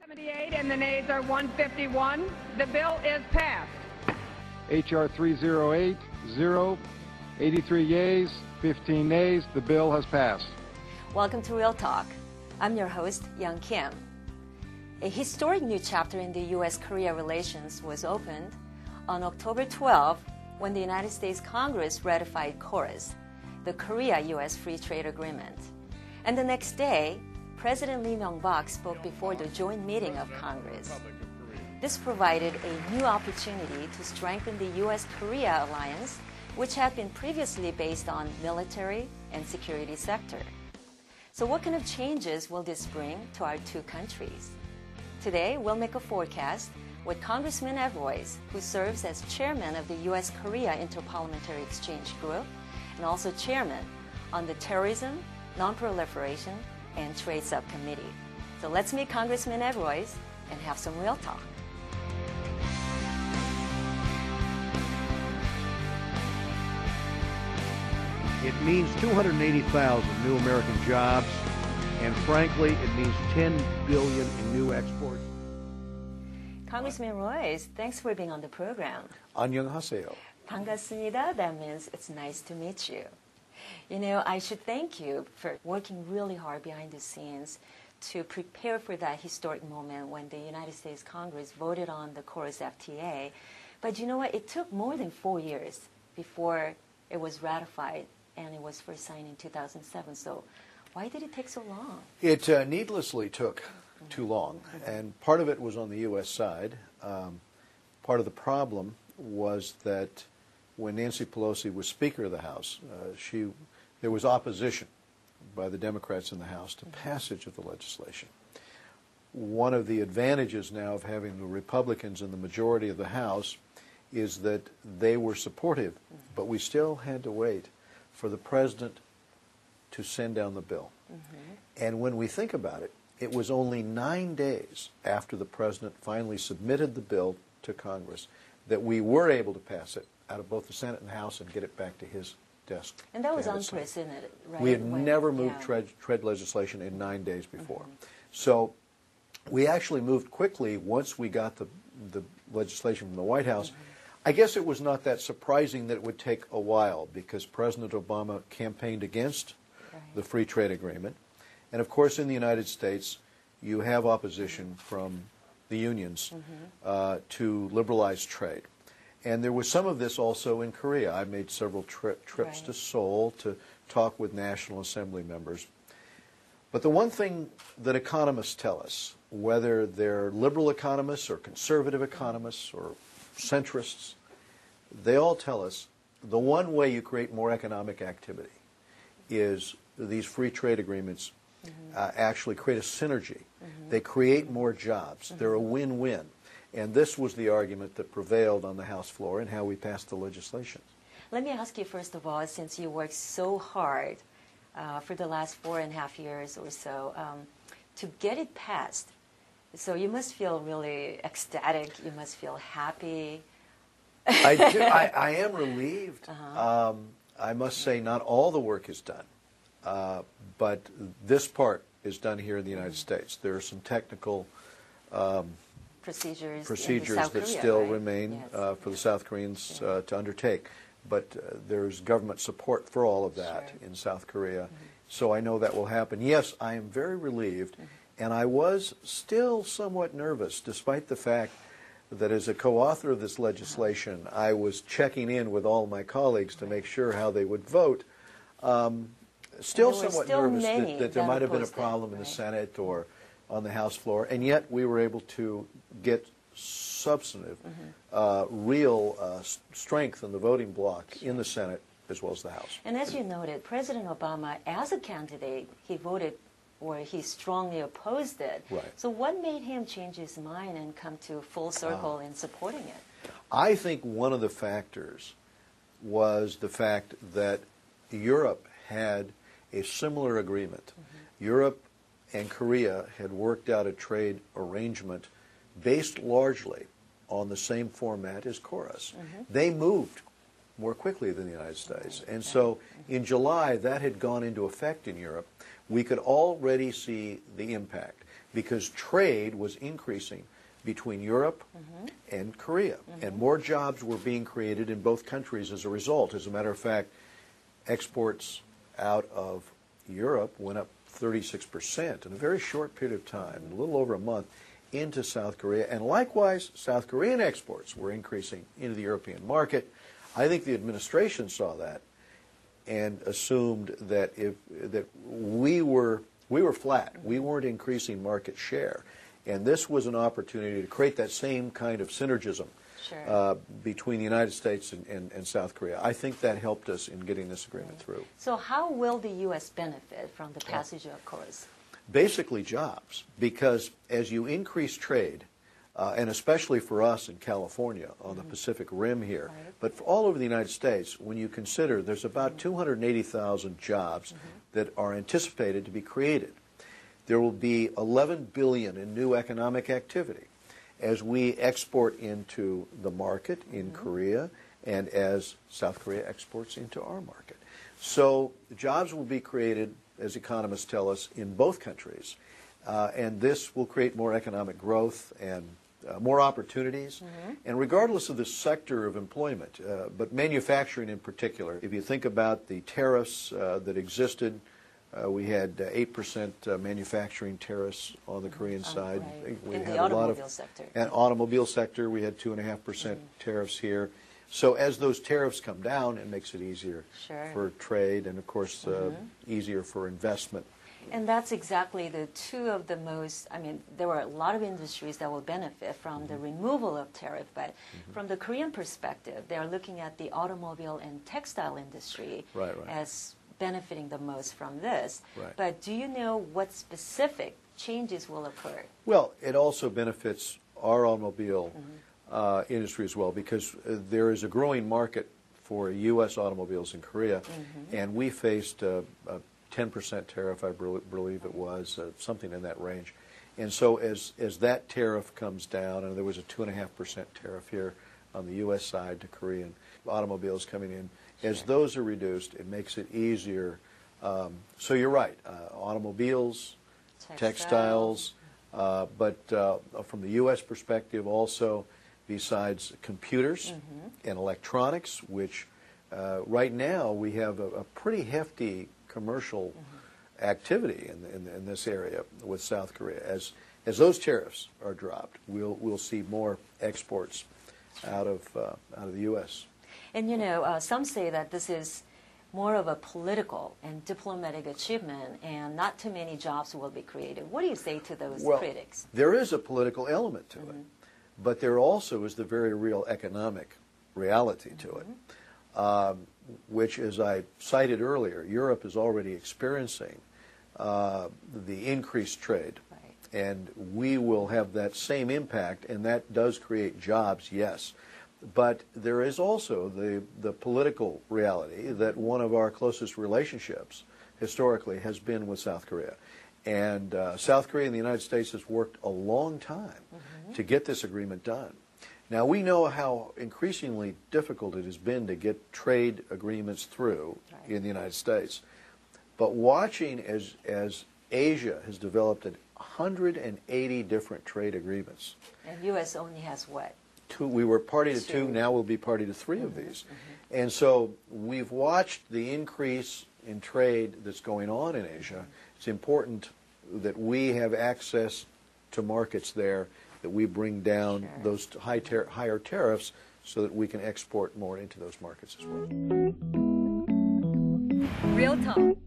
78 and the nays are 151. The bill is passed. H.R. 308, 83 yeas, 15 nays. The bill has passed. Welcome to Real Talk. I'm your host, Young Kim. A historic new chapter in the U.S.-Korea relations was opened on October 12 when the United States Congress ratified KORUS, the Korea-U.S. Free Trade Agreement. And the next day, President Lee Myung-bak spoke before the joint meeting of Congress. This provided a new opportunity to strengthen the U.S.-Korea alliance, which had been previously based on military and security sector. So what kind of changes will this bring to our two countries? Today, we'll make a forecast with Congressman Royce, who serves as chairman of the U.S.-Korea Interparliamentary Exchange Group and also chairman on the Terrorism, Non-Proliferation, and Trade Subcommittee. So let's meet Congressman Royce and have some real talk. It means 280,000 new American jobs, and frankly, it means $10 billion in new exports. Congressman Royce, thanks for being on the program. 안녕하세요. 반갑습니다. That means it's nice to meet you. You know, I should thank you for working really hard behind the scenes to prepare for that historic moment when the United States Congress voted on the KORUS FTA. But you know what? It took more than 4 years before it was ratified, and it was first signed in 2007. So why did it take so long? It needlessly took too long, and part of it was on the U.S. side. Part of the problem was that when Nancy Pelosi was Speaker of the House, there was opposition by the Democrats in the House to passage of the legislation. One of the advantages now of having the Republicans in the majority of the House is that they were supportive, but we still had to wait for the President to send down the bill. And when we think about it, it was only 9 days after the President finally submitted the bill to Congress that we were able to pass it out of both the Senate and the House and get it back to his desk. And that was unprecedented, right? We had never moved trade legislation in 9 days before. So we actually moved quickly once we got the legislation from the White House. I guess it was not that surprising that it would take a while because President Obama campaigned against the free trade agreement. And of course in the United States you have opposition from the unions to liberalize trade. And there was some of this also in Korea. I made several trips to Seoul to talk with National Assembly members. But the one thing that economists tell us, whether they're liberal economists or conservative economists or centrists, they all tell us the one way you create more economic activity is these free trade agreements actually create a synergy. They create more jobs. They're a win-win. And this was the argument that prevailed on the House floor and how we passed the legislation. Let me ask you, first of all, since you worked so hard for the last 4.5 years or so to get it passed, so you must feel really ecstatic, you must feel happy. I do. I am relieved. I must say not all the work is done, but this part is done here in the United States. There are some technical procedures that still remain for the South Koreans to undertake. But there's government support for all of that in South Korea. So I know that will happen. Yes, I am very relieved. And I was still somewhat nervous, despite the fact that as a co-author of this legislation, I was checking in with all my colleagues to make sure how they would vote. Still somewhat nervous that there might have been a problem in the Senate or on the House floor, and yet we were able to get substantive, real strength in the voting bloc in the Senate as well as the House. And as you noted, President Obama, as a candidate, he voted or he strongly opposed it. So what made him change his mind and come to full circle in supporting it? I think one of the factors was the fact that Europe had a similar agreement. Europe and Korea had worked out a trade arrangement based largely on the same format as KORUS. They moved more quickly than the United States. And so in July, that had gone into effect in Europe. We could already see the impact. because trade was increasing between Europe and Korea. And more jobs were being created in both countries as a result. As a matter of fact, exports out of Europe went up 36% in a very short period of time, a little over a month, into South Korea. And likewise, South Korean exports were increasing into the European market. I think the administration saw that and assumed that we were flat. We weren't increasing market share. And this was an opportunity to create that same kind of synergism between the United States and South Korea. I think that helped us in getting this agreement through. So how will the U.S. benefit from the passage of course? Basically jobs, because as you increase trade, and especially for us in California on the Pacific Rim here, but for all over the United States, when you consider there's about 280,000 jobs that are anticipated to be created. There will be $11 billion in new economic activity as we export into the market in Korea and as South Korea exports into our market. So jobs will be created, as economists tell us, in both countries, and this will create more economic growth and more opportunities. And regardless of the sector of employment, but manufacturing in particular, if you think about the tariffs that existed, we had 8% manufacturing tariffs on the Korean side. We in had the automobile sector. And automobile sector, we had 2.5% tariffs here. So as those tariffs come down, it makes it easier for trade and, of course, easier for investment. And that's exactly the two of the most, I mean, there were a lot of industries that will benefit from the removal of tariff, but from the Korean perspective, they're looking at the automobile and textile industry as benefiting the most from this. But do you know what specific changes will occur? Well, it also benefits our automobile industry as well, because there is a growing market for U.S. automobiles in Korea, and we faced a 10% tariff, I believe it was, something in that range. And so as that tariff comes down, and there was a 2.5% tariff here on the U.S. side to Korean automobiles coming in, as those are reduced, it makes it easier. So you're right, automobiles, textiles, but from the U.S. perspective also, besides computers and electronics, which right now we have a pretty hefty commercial activity in this area with South Korea. As those tariffs are dropped, we'll see more exports out of the U.S. And you know, some say that this is more of a political and diplomatic achievement, and not too many jobs will be created. What do you say to those critics? There is a political element to it, but there also is the very real economic reality to it, which, as I cited earlier, Europe is already experiencing the increased trade, and we will have that same impact, and that does create jobs, yes. But there is also the political reality that one of our closest relationships historically has been with South Korea. And South Korea and the United States has worked a long time to get this agreement done. Now, we know how increasingly difficult it has been to get trade agreements through in the United States. But watching as Asia has developed 180 different trade agreements. And U.S. only has what? We were party to two, now we'll be party to three of these. And so we've watched the increase in trade that's going on in Asia. It's important that we have access to markets there, that we bring down those higher tariffs so that we can export more into those markets as well. Real talk.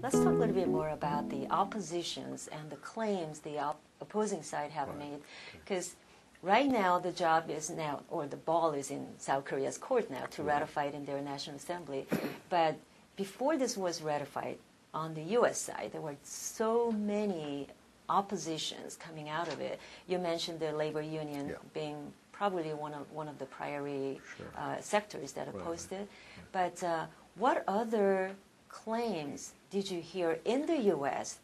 Let's talk a little bit more about the oppositions and the claims the opposing side have made, because right now the job is now, or the ball is in South Korea's court now to ratify it in their National Assembly. But before this was ratified on the U.S. side, there were so many oppositions coming out of it. You mentioned the labor union being probably one of the priority sectors that opposed it. But what other claims did you hear in the U.S.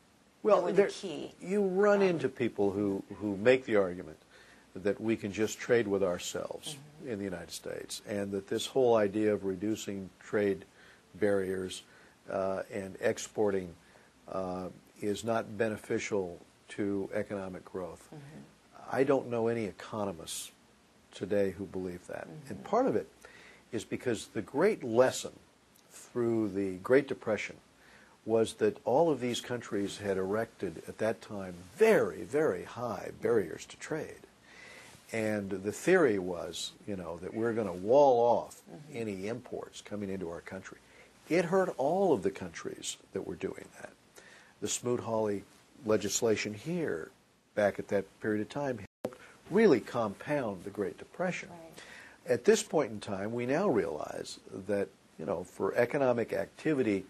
that were the key? You run into people who make the argument that we can just trade with ourselves in the United States, and that this whole idea of reducing trade barriers and exporting is not beneficial to economic growth. I don't know any economists today who believe that. And part of it is because the great lesson through the Great Depression was that all of these countries had erected at that time very, very high barriers to trade. And the theory was, that we're going to wall off any imports coming into our country. It hurt all of the countries that were doing that. The Smoot-Hawley legislation here, back at that period of time, helped really compound the Great Depression. Right. At this point in time, we now realize that, for economic activity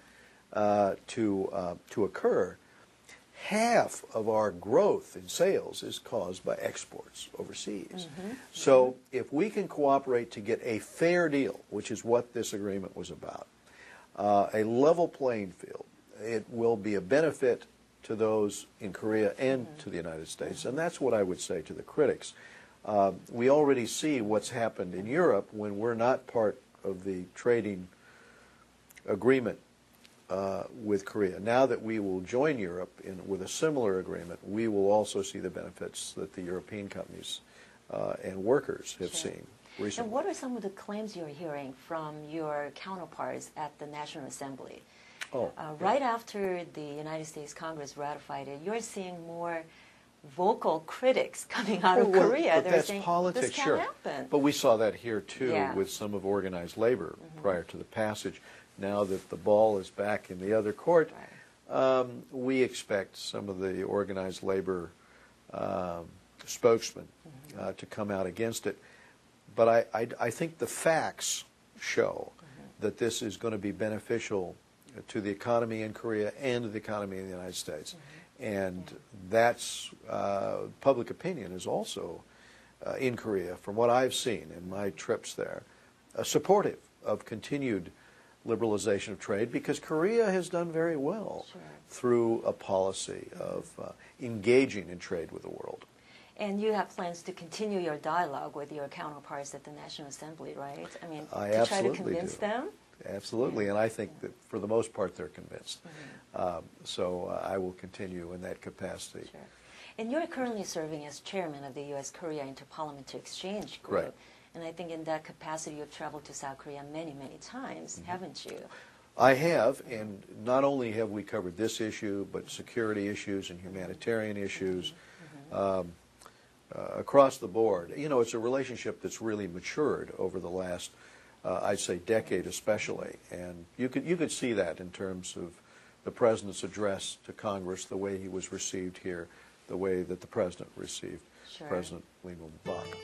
to occur, half of our growth in sales is caused by exports overseas. So if we can cooperate to get a fair deal, which is what this agreement was about, a level playing field, it will be a benefit to those in Korea and to the United States. And that's what I would say to the critics. We already see what's happened in Europe when we're not part of the trading agreement with Korea. Now that we will join Europe with a similar agreement, we will also see the benefits that the European companies and workers have seen recently. And what are some of the claims you're hearing from your counterparts at the National Assembly? Right after the United States Congress ratified it, you're seeing more vocal critics coming out of Korea. But They're that's saying, politics, this can't happen. But we saw that here, too, with some of organized labor prior to the passage. Now that the ball is back in the other court, we expect some of the organized labor spokesmen to come out against it. But I think the facts show that this is going to be beneficial to the economy in Korea and to the economy in the United States. And that's public opinion is also in Korea, from what I've seen in my trips there, supportive of continued liberalization of trade, because Korea has done very well through a policy of engaging in trade with the world. And you have plans to continue your dialogue with your counterparts at the National Assembly, right? I mean, I to try to absolutely convince do. them? Absolutely, and I think that for the most part they're convinced. So I will continue in that capacity. Sure. And you're currently serving as chairman of the U.S.-Korea Interparliamentary Exchange Group. Right. And I think in that capacity you've traveled to South Korea many, many times, haven't you? I have, and not only have we covered this issue, but security issues and humanitarian issues across the board. It's a relationship that's really matured over the last, I'd say, decade especially. And you could see that in terms of the President's address to Congress, the way he was received here, the way that the President received President Lee Myung-bak.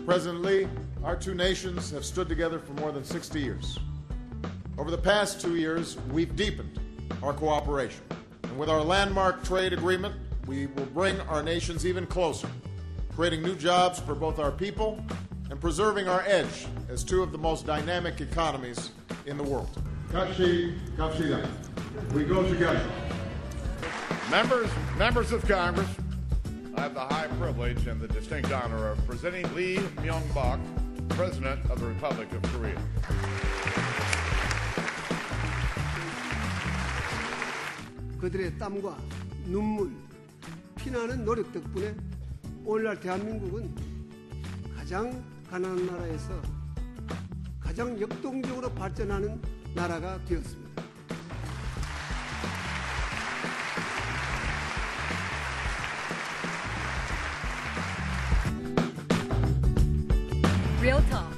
President Lee, our two nations have stood together for more than 60 years. Over the past 2 years, we've deepened our cooperation. And with our landmark trade agreement, we will bring our nations even closer, creating new jobs for both our people and preserving our edge as two of the most dynamic economies in the world. Kashi Kapshida. We go together. Members of Congress, I have the high privilege and the distinct honor of presenting Lee Myung-bak, President of the Republic of Korea. 그들의 땀과 눈물, 피나는 노력 덕분에 오늘날 대한민국은 가장 가난한 나라에서 가장 역동적으로 발전하는 나라가 되었습니다. Real talk.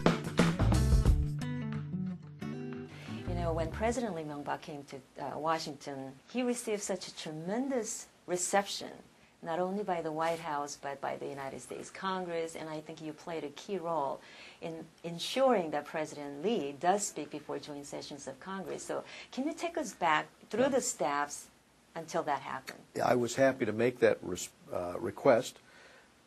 When President Lee Myung-bak came to Washington, he received such a tremendous reception, not only by the White House, but by the United States Congress, and I think you played a key role in ensuring that President Lee does speak before joint sessions of Congress. So can you take us back through the steps until that happened? I was happy to make that request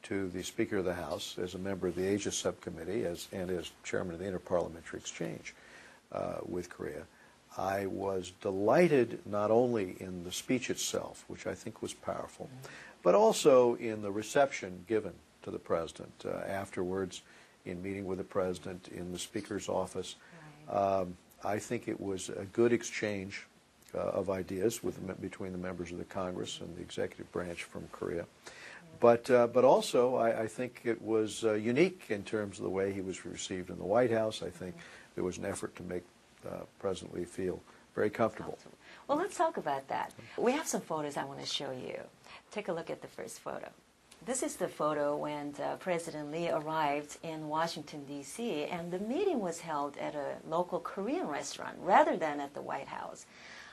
to the Speaker of the House as a member of the Asia Subcommittee and as Chairman of the Interparliamentary Exchange with Korea. I was delighted not only in the speech itself, which I think was powerful, but also in the reception given to the President afterwards in meeting with the president, in the speaker's office. I think it was a good exchange of ideas between the members of the Congress and the executive branch from Korea. But also, I think it was unique in terms of the way he was received in the White House. I think there was an effort to make President Lee feel very comfortable. Well, let's talk about that. We have some photos I want to show you. Take a look at the first photo. This is the photo when President Lee arrived in Washington, D.C., and the meeting was held at a local Korean restaurant rather than at the White House.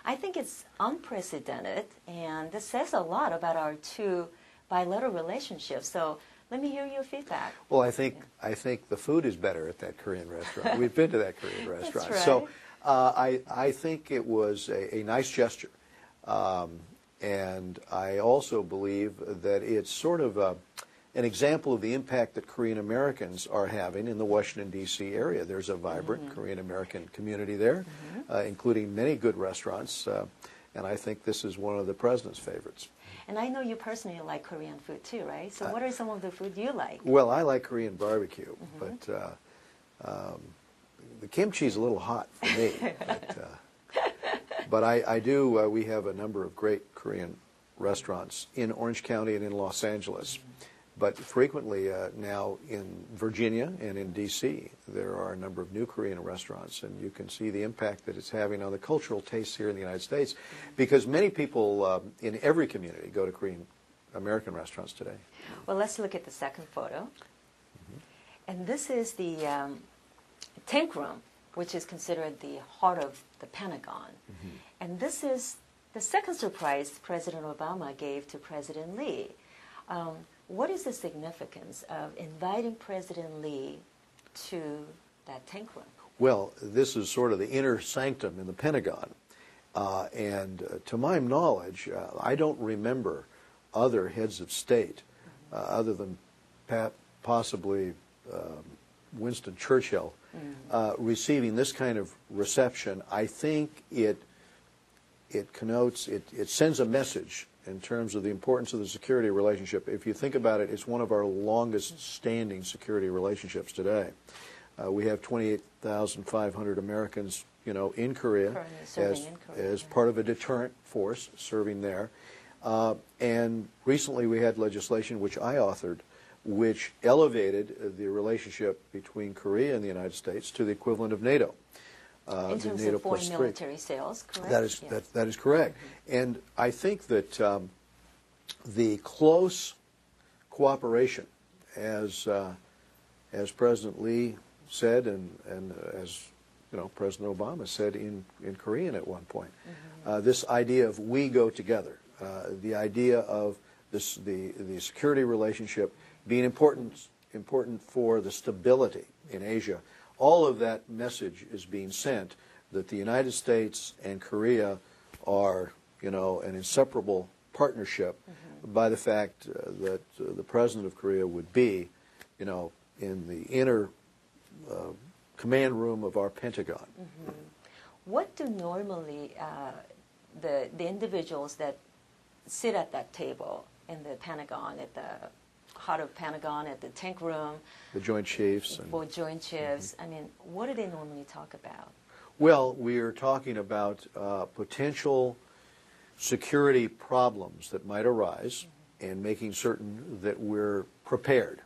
I think it's unprecedented, and this says a lot about our two bilateral relationships. So let me hear your feedback. Well, I think the food is better at that Korean restaurant. We've been to that Korean restaurant. That's right. So I think it was a nice gesture. And I also believe that it's sort of an example of the impact that Korean Americans are having in the Washington, D.C. area. There's a vibrant Korean American community there, including many good restaurants. And I think this is one of the president's favorites. And I know you personally like Korean food too, right? So what are some of the food you like? Well, I like Korean barbecue, but the kimchi is a little hot for me. But I do, we have a number of great Korean restaurants in Orange County and in Los Angeles. But frequently now in Virginia and in D.C., there are a number of new Korean restaurants, and you can see the impact that it's having on the cultural tastes here in the United States, because many people in every community go to Korean American restaurants today. Well, let's look at the second photo. And this is the tank room, which is considered the heart of the Pentagon. And this is the second surprise President Obama gave to President Lee. What is the significance of inviting President Lee to that tank room? Well, this is sort of the inner sanctum in the Pentagon. And to my knowledge, I don't remember other heads of state, other than possibly Winston Churchill, receiving this kind of reception. I think it connotes, it sends a message in terms of the importance of the security relationship. If you think about it, it's one of our longest standing security relationships today. We have 28,500 Americans, in Korea as part of a deterrent force serving there. And recently we had legislation which I authored, which elevated the relationship between Korea and the United States to the equivalent of NATO. In terms NATO of foreign +3. military sales, correct? That is correct. And I think that the close cooperation, as President Lee said, and as President Obama said in Korean at one point, this idea of we go together, the idea of the security relationship being important for the stability in Asia. All of that message is being sent that the United States and Korea are, an inseparable partnership by the fact that the president of Korea would be, in the inner command room of our Pentagon. What do normally the individuals that sit at that table in the Pentagon, at the heart of Pentagon, at the tank room, the Joint Chiefs. For Joint Chiefs, I mean, what do they normally talk about? Well, we are talking about potential security problems that might arise and making certain that we're prepared.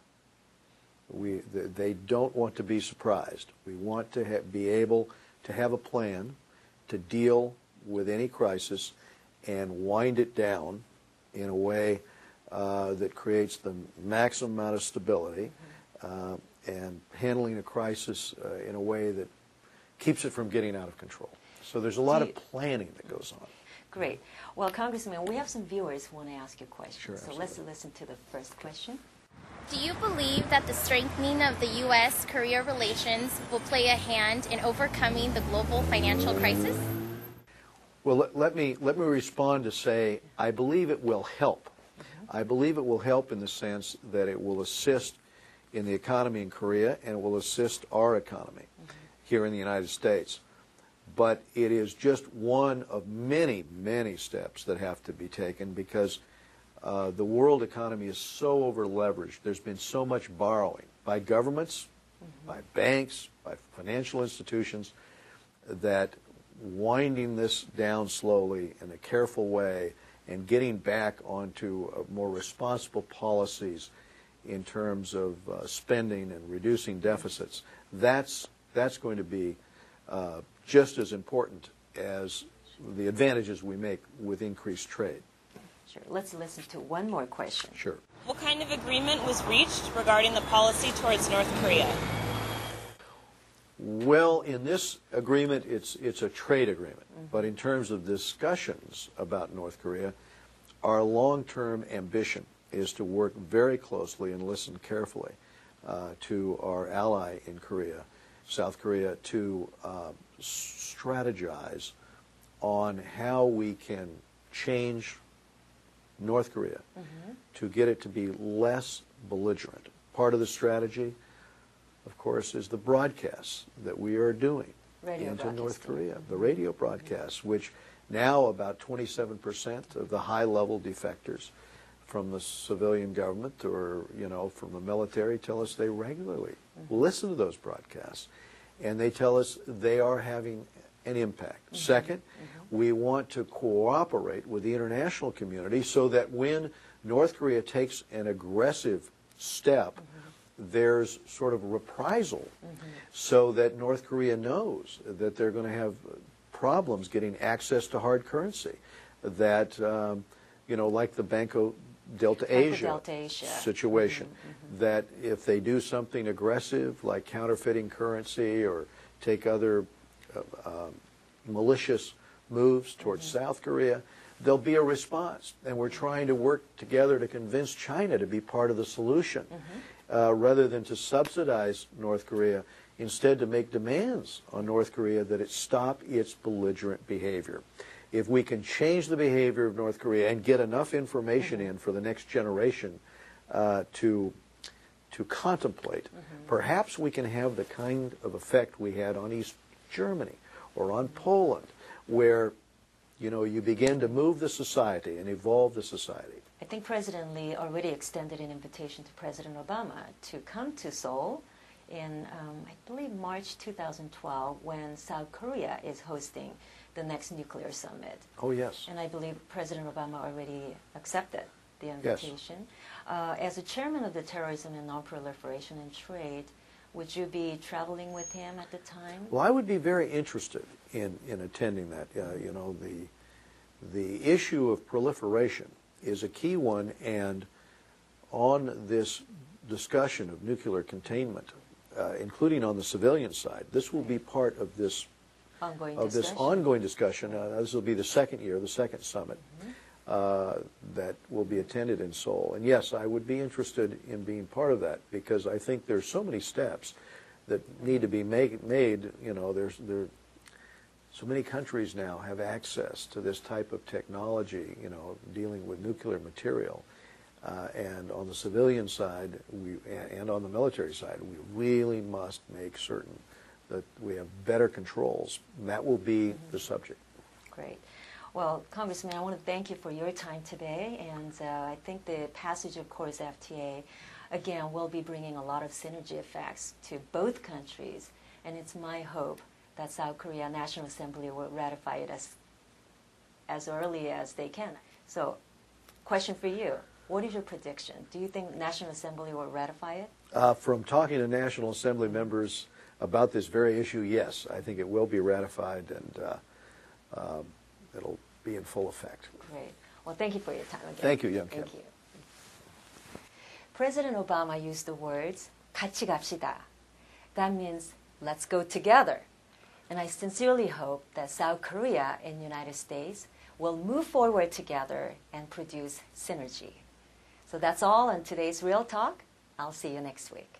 They don't want to be surprised. We want to be able to have a plan to deal with any crisis and wind it down in a way that creates the maximum amount of stability and handling a crisis in a way that keeps it from getting out of control. So there's a lot of planning that goes on. Great. Well, Congressman, we have some viewers who want to ask you questions. Sure, so let's listen to the first question. Do you believe that the strengthening of the U.S.-Korea relations will play a hand in overcoming the global financial crisis? Well, let me respond to say I believe it will help. I believe it will help in the sense that it will assist in the economy in Korea and it will assist our economy here in the United States. But it is just one of many, many steps that have to be taken because the world economy is so over-leveraged. There's been so much borrowing by governments by banks, by financial institutions, that winding this down slowly in a careful way and getting back onto more responsible policies in terms of spending and reducing deficits, that's going to be just as important as the advantages we make with increased trade. Sure. Let's listen to one more question. Sure. What kind of agreement was reached regarding the policy towards North Korea? Well, in this agreement, it's a trade agreement. But in terms of discussions about North Korea, our long-term ambition is to work very closely and listen carefully to our ally in Korea, South Korea, to strategize on how we can change North Korea to get it to be less belligerent. Part of the strategy, of course, is the broadcasts that we are doing into North Korea, the radio broadcasts, which now about 27% of the high-level defectors from the civilian government or, from the military tell us they regularly listen to those broadcasts, and they tell us they are having an impact. Second, we want to cooperate with the international community so that when North Korea takes an aggressive step, there's sort of reprisal so that North Korea knows that they're going to have problems getting access to hard currency, that, like the Banco Delta Asia situation, that if they do something aggressive like counterfeiting currency or take other malicious moves towards South Korea, there'll be a response. And we're trying to work together to convince China to be part of the solution rather than to subsidize North Korea, instead to make demands on North Korea that it stop its belligerent behavior. If we can change the behavior of North Korea and get enough information in for the next generation to contemplate, perhaps we can have the kind of effect we had on East Germany or on Poland, where you begin to move the society and evolve the society. I think President Lee already extended an invitation to President Obama to come to Seoul in, I believe, March 2012, when South Korea is hosting the next nuclear summit. Oh, yes. And I believe President Obama already accepted the invitation. Yes. As a chairman of the Terrorism and Non-Proliferation and Trade, would you be traveling with him at the time? Well, I would be very interested in attending that. The issue of proliferation is a key one, and on this discussion of nuclear containment, including on the civilian side, this will be part of this ongoing discussion. This will be the second year, the second summit that will be attended in Seoul. And yes, I would be interested in being part of that, because I think there's so many steps that need to be made. So many countries now have access to this type of technology, dealing with nuclear material. And on the civilian side, and on the military side, we really must make certain that we have better controls. And that will be the subject. Great. Well, Congressman, I want to thank you for your time today. And I think the passage of Korea's FTA, again, will be bringing a lot of synergy effects to both countries. And it's my hope that South Korea National Assembly will ratify it as early as they can. So, question for you. What is your prediction? Do you think National Assembly will ratify it? From talking to National Assembly members about this very issue, yes. I think it will be ratified, and it'll be in full effect. Great. Well, thank you for your time again. Thank you, Young Kim. Thank you. President Obama used the words, 같이 갑시다. That means, let's go together. And I sincerely hope that South Korea and the United States will move forward together and produce synergy. So that's all on today's Real Talk. I'll see you next week.